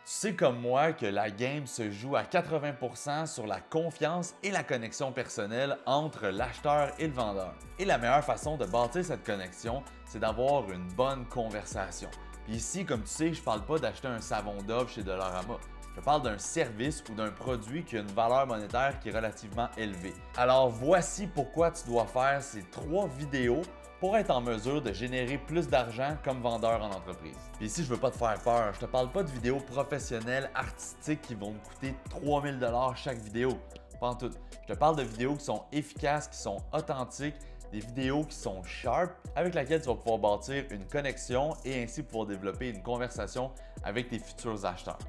Tu sais comme moi que la game se joue à 80% sur la confiance et la connexion personnelle entre l'acheteur et le vendeur. Et la meilleure façon de bâtir cette connexion, c'est d'avoir une bonne conversation. Puis ici, comme tu sais, je parle pas d'acheter un savon Dove chez Dollarama. Je parle d'un service ou d'un produit qui a une valeur monétaire qui est relativement élevée. Alors voici pourquoi tu dois faire ces 3 vidéos pour être en mesure de générer plus d'argent comme vendeur en entreprise. Puis ici, je veux pas te faire peur. Je te parle pas de vidéos professionnelles, artistiques qui vont te coûter 3000 $ chaque vidéo. Pas en tout. Je te parle de vidéos qui sont efficaces, qui sont authentiques, des vidéos qui sont sharp, avec lesquelles tu vas pouvoir bâtir une connexion et ainsi pouvoir développer une conversation avec tes futurs acheteurs.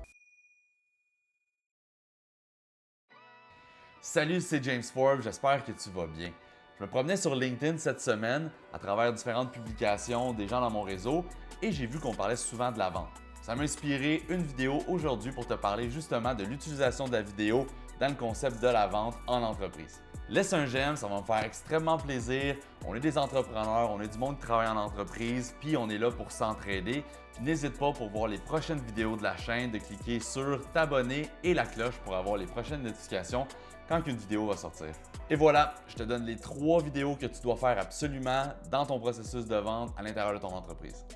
Salut, c'est James Forbes, j'espère que tu vas bien. Je me promenais sur LinkedIn cette semaine à travers différentes publications des gens dans mon réseau et j'ai vu qu'on parlait souvent de la vente. Ça m'a inspiré une vidéo aujourd'hui pour te parler justement de l'utilisation de la vidéo dans le concept de la vente en entreprise. Laisse un j'aime, ça va me faire extrêmement plaisir. On est des entrepreneurs, on est du monde qui travaille en entreprise, puis on est là pour s'entraider. N'hésite pas pour voir les prochaines vidéos de la chaîne de cliquer sur t'abonner et la cloche pour avoir les prochaines notifications quand une vidéo va sortir. Et voilà, je te donne les 3 vidéos que tu dois faire absolument dans ton processus de vente à l'intérieur de ton entreprise.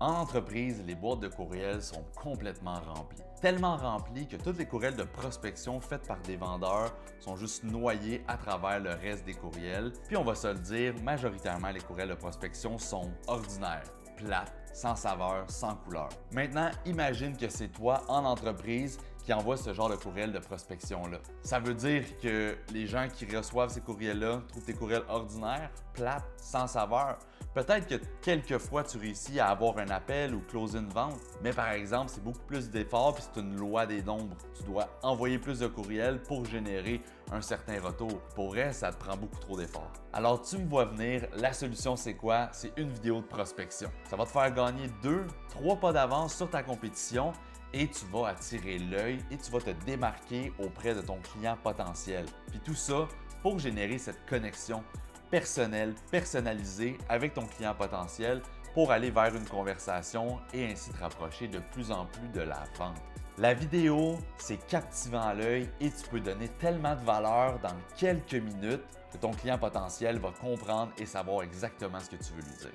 En entreprise, les boîtes de courriels sont complètement remplies. Tellement remplies que tous les courriels de prospection faits par des vendeurs sont juste noyés à travers le reste des courriels. Puis on va se le dire, majoritairement les courriels de prospection sont ordinaires, plates, sans saveur, sans couleur. Maintenant, imagine que c'est toi en entreprise qui envoie ce genre de courriel de prospection-là. Ça veut dire que les gens qui reçoivent ces courriels-là trouvent tes courriels ordinaires, plates, sans saveur. Peut-être que quelques fois tu réussis à avoir un appel ou closer une vente, mais par exemple, c'est beaucoup plus d'efforts puis c'est une loi des nombres. Tu dois envoyer plus de courriels pour générer un certain retour. Pour vrai, ça te prend beaucoup trop d'efforts. Alors tu me vois venir, la solution c'est quoi? C'est une vidéo de prospection. Ça va te faire gagner 2-3 pas d'avance sur ta compétition et tu vas attirer l'œil et tu vas te démarquer auprès de ton client potentiel. Puis tout ça pour générer cette connexion personnelle, personnalisée avec ton client potentiel pour aller vers une conversation et ainsi te rapprocher de plus en plus de la vente. La vidéo, c'est captivant à l'œil et tu peux donner tellement de valeur dans quelques minutes que ton client potentiel va comprendre et savoir exactement ce que tu veux lui dire.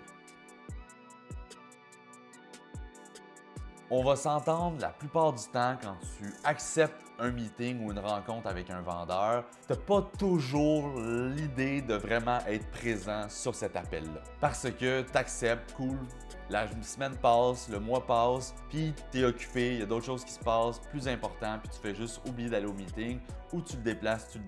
On va s'entendre la plupart du temps quand tu acceptes un meeting ou une rencontre avec un vendeur, tu n'as pas toujours l'idée de vraiment être présent sur cet appel-là. Parce que tu acceptes, cool, la semaine passe, le mois passe, puis tu es occupé, il y a d'autres choses qui se passent plus importantes, puis tu fais juste oublier d'aller au meeting, ou tu le déplaces, puis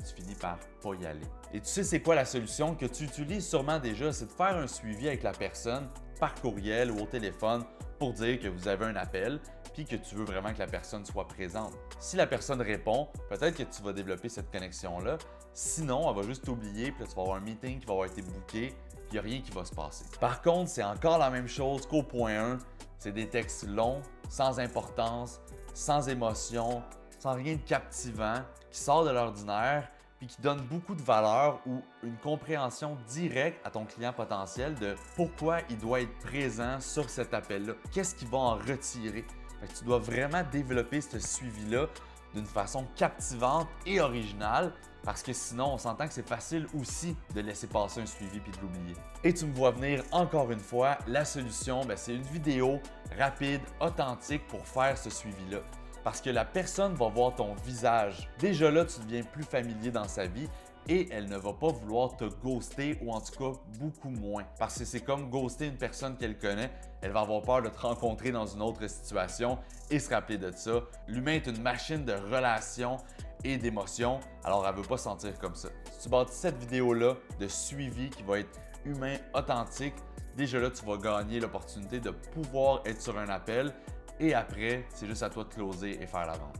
tu finis par pas y aller. Et tu sais c'est quoi la solution que tu utilises sûrement déjà, c'est de faire un suivi avec la personne par courriel ou au téléphone pour dire que vous avez un appel puis que tu veux vraiment que la personne soit présente. Si la personne répond, peut-être que tu vas développer cette connexion-là. Sinon, elle va juste t'oublier puis là, tu vas avoir un meeting qui va avoir été booké puis il n'y a rien qui va se passer. Par contre, c'est encore la même chose qu'au point 1. C'est des textes longs, sans importance, sans émotion, sans rien de captivant, qui sort de l'ordinaire puis qui donne beaucoup de valeur ou une compréhension directe à ton client potentiel de pourquoi il doit être présent sur cet appel-là. Qu'est-ce qu'il va en retirer? Fait que tu dois vraiment développer ce suivi-là d'une façon captivante et originale parce que sinon, on s'entend que c'est facile aussi de laisser passer un suivi puis de l'oublier. Et tu me vois venir encore une fois, la solution, c'est une vidéo rapide, authentique pour faire ce suivi-là. Parce que la personne va voir ton visage. Déjà là, tu deviens plus familier dans sa vie et elle ne va pas vouloir te ghoster ou en tout cas beaucoup moins. Parce que c'est comme ghoster une personne qu'elle connaît, elle va avoir peur de te rencontrer dans une autre situation et se rappeler de ça. L'humain est une machine de relations et d'émotions, alors elle ne veut pas se sentir comme ça. Si tu bâtis cette vidéo-là de suivi qui va être humain, authentique, déjà là, tu vas gagner l'opportunité de pouvoir être sur un appel. Et après, c'est juste à toi de closer et faire la vente.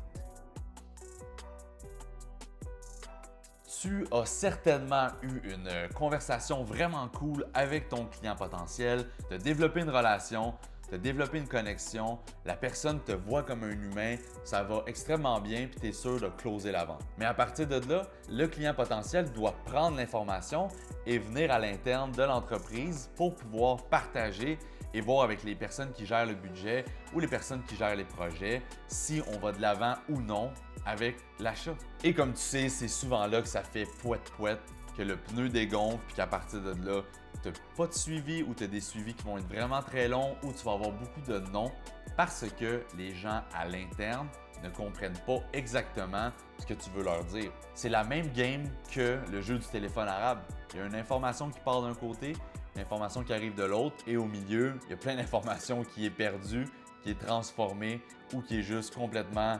Tu as certainement eu une conversation vraiment cool avec ton client potentiel, tu as développé une relation, tu as développé une connexion, la personne te voit comme un humain, ça va extrêmement bien puis tu es sûr de closer la vente. Mais à partir de là, le client potentiel doit prendre l'information et venir à l'interne de l'entreprise pour pouvoir partager et voir avec les personnes qui gèrent le budget ou les personnes qui gèrent les projets si on va de l'avant ou non avec l'achat. Et comme tu sais, c'est souvent là que ça fait pouet-pouet, que le pneu dégonfle puis qu'à partir de là, tu n'as pas de suivi ou tu as des suivis qui vont être vraiment très longs ou tu vas avoir beaucoup de non parce que les gens à l'interne ne comprennent pas exactement ce que tu veux leur dire. C'est la même game que le jeu du téléphone arabe. Il y a une information qui part d'un côté, une information qui arrive de l'autre et au milieu, il y a plein d'informations qui est perdue, qui est transformée ou qui est juste complètement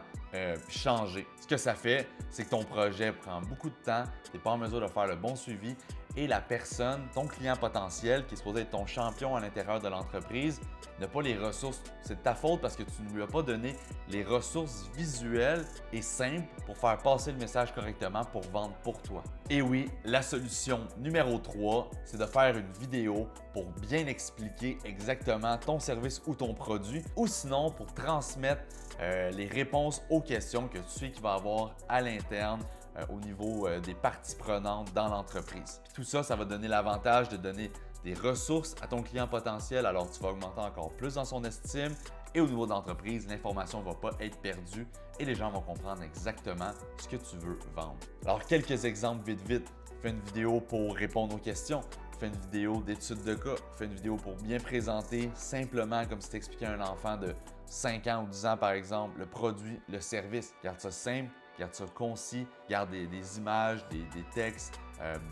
changée. Ce que ça fait, c'est que ton projet prend beaucoup de temps, tu n'es pas en mesure de faire le bon suivi et la personne, ton client potentiel, qui est supposé être ton champion à l'intérieur de l'entreprise, n'a pas les ressources. C'est de ta faute parce que tu ne lui as pas donné les ressources visuelles et simples pour faire passer le message correctement pour vendre pour toi. Et oui, la solution numéro 3, c'est de faire une vidéo pour bien expliquer exactement ton service ou ton produit ou sinon pour transmettre les réponses aux questions que tu sais qu'il va avoir à l'interne au niveau des parties prenantes dans l'entreprise. Tout ça, ça va donner l'avantage de donner des ressources à ton client potentiel, alors tu vas augmenter encore plus dans son estime et au niveau de l'entreprise, l'information ne va pas être perdue et les gens vont comprendre exactement ce que tu veux vendre. Alors, quelques exemples vite. Fais une vidéo pour répondre aux questions. Fais une vidéo d'études de cas. Fais une vidéo pour bien présenter simplement comme si tu expliquais à un enfant de 5 ans ou 10 ans, par exemple, le produit, le service. Garde ça simple, garde ça concis, garde des images, des textes,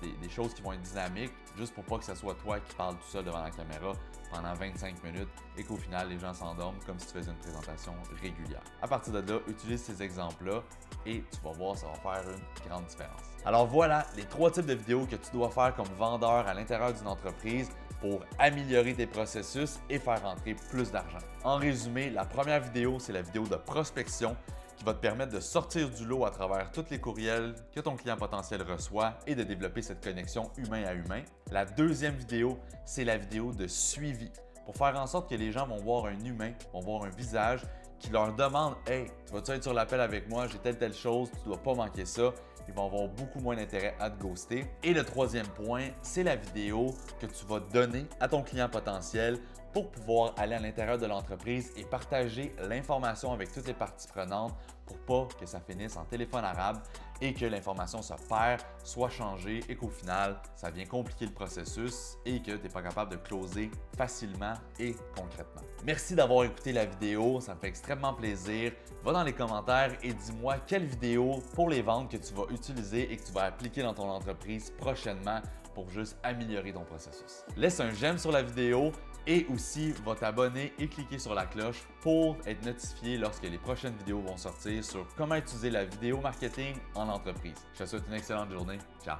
des choses qui vont être dynamiques, juste pour pas que ce soit toi qui parles tout seul devant la caméra pendant 25 minutes et qu'au final, les gens s'endorment comme si tu faisais une présentation régulière. À partir de là, utilise ces exemples-là et tu vas voir, ça va faire une grande différence. Alors voilà les 3 types de vidéos que tu dois faire comme vendeur à l'intérieur d'une entreprise pour améliorer tes processus et faire rentrer plus d'argent. En résumé, la première vidéo, c'est la vidéo de prospection qui va te permettre de sortir du lot à travers tous les courriels que ton client potentiel reçoit et de développer cette connexion humain à humain. La deuxième vidéo, c'est la vidéo de suivi pour faire en sorte que les gens vont voir un humain, vont voir un visage qui leur demande « Hey, tu vas-tu être sur l'appel avec moi? J'ai telle chose, tu dois pas manquer ça. » Ils vont avoir beaucoup moins d'intérêt à te ghoster. Et le troisième point, c'est la vidéo que tu vas donner à ton client potentiel pour pouvoir aller à l'intérieur de l'entreprise et partager l'information avec toutes les parties prenantes pour pas que ça finisse en téléphone arabe et que l'information se perd, soit changée et qu'au final, ça vient compliquer le processus et que tu n'es pas capable de closer facilement et concrètement. Merci d'avoir écouté la vidéo, ça me fait extrêmement plaisir. Va dans les commentaires et dis-moi quelle vidéo pour les ventes que tu vas utiliser et que tu vas appliquer dans ton entreprise prochainement pour juste améliorer ton processus. Laisse un j'aime sur la vidéo et aussi va t'abonner et cliquer sur la cloche pour être notifié lorsque les prochaines vidéos vont sortir sur comment utiliser la vidéo marketing en entreprise. Je te souhaite une excellente journée. Ciao!